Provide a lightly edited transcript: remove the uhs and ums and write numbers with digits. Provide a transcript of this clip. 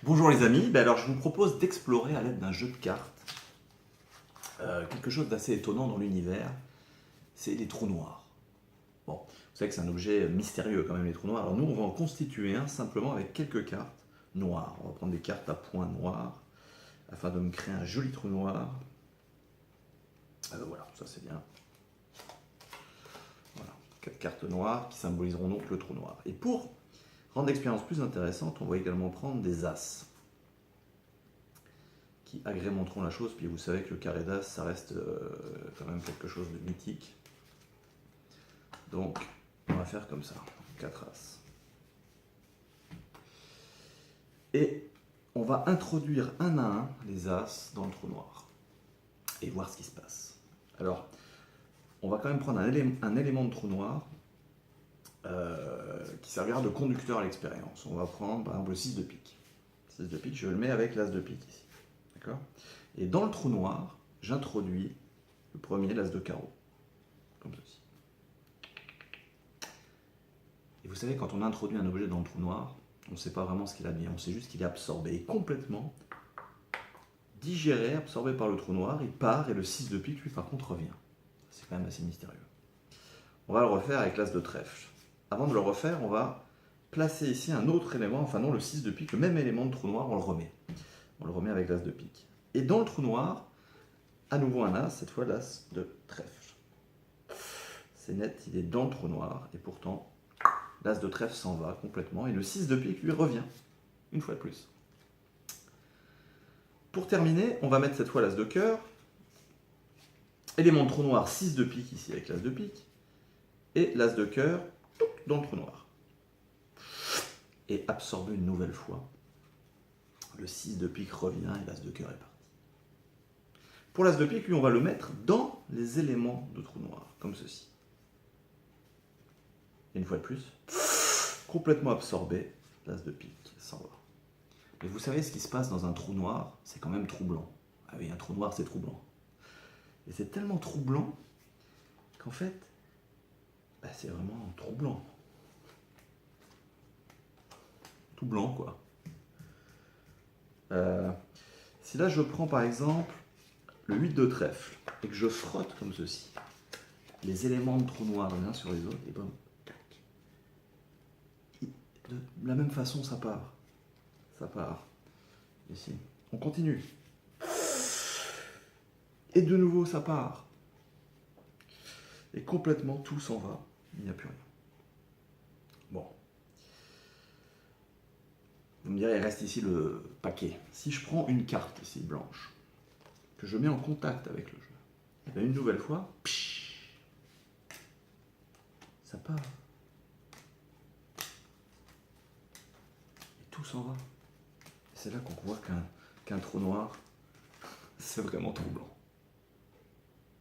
Bonjour les amis, alors je vous propose d'explorer à l'aide d'un jeu de cartes quelque chose d'assez étonnant dans l'univers, c'est les trous noirs. Bon, vous savez que c'est un objet mystérieux quand même les trous noirs, alors nous on va en constituer un simplement avec quelques cartes noires. On va prendre des cartes à points noirs afin de me créer un joli trou noir. Voilà, ça c'est bien. Voilà, 4 cartes noires qui symboliseront donc le trou noir. Et pour rendre l'expérience plus intéressante, on va également prendre des as qui agrémenteront la chose, puis vous savez que le carré d'as, ça reste quand même quelque chose de mythique. Donc, on va faire comme ça, 4 as. Et on va introduire un à un les as dans le trou noir, et voir ce qui se passe. Alors, on va quand même prendre un élément de trou noir qui servira de conducteur à l'expérience. On va prendre par exemple le 6 de pique. 6 de pique, je le mets avec l'as de pique ici. D'accord ? Et dans le trou noir, j'introduis le premier, l'as de carreau, comme ceci. Et vous savez, quand on introduit un objet dans le trou noir, on ne sait pas vraiment ce qu'il a bien, on sait juste qu'il est absorbé, et complètement digéré, absorbé par le trou noir, il part, et le 6 de pique, lui, par contre, revient. C'est quand même assez mystérieux. On va le refaire avec l'as de trèfle. Avant de le refaire, on va placer ici un autre élément, enfin non, le 6 de pique, le même élément de trou noir, on le remet. On le remet avec l'as de pique. Et dans le trou noir, à nouveau un as, cette fois l'as de trèfle. C'est net, il est dans le trou noir, et pourtant, l'as de trèfle s'en va complètement, et le 6 de pique lui revient, une fois de plus. Pour terminer, on va mettre cette fois l'as de cœur, élément de trou noir, 6 de pique ici avec l'as de pique, et l'as de cœur dans le trou noir. Et absorber une nouvelle fois. Le 6 de pique revient et l'as de cœur est parti. Pour l'as de pique, lui, on va le mettre dans les éléments de trou noir, comme ceci. Et une fois de plus, complètement absorbé, l'as de pique s'en va. Mais vous savez ce qui se passe dans un trou noir, c'est quand même troublant. Ah oui, un trou noir, c'est troublant. Et c'est tellement troublant qu'en fait, c'est vraiment troublant. Tout blanc, quoi. Si là, je prends par exemple le 8 de trèfle et que je frotte comme ceci, les éléments de trou noir l'un sur les autres, et bon, de la même façon, ça part. Ça part. Ici. On continue. Et de nouveau, ça part. Et complètement, tout s'en va. Il n'y a plus rien. Bon. Vous me direz, il reste ici le paquet. Si je prends une carte ici, blanche, que je mets en contact avec le jeu, et bien une nouvelle fois, ça part. Et tout s'en va. C'est là qu'on voit qu'un trou noir, c'est vraiment troublant.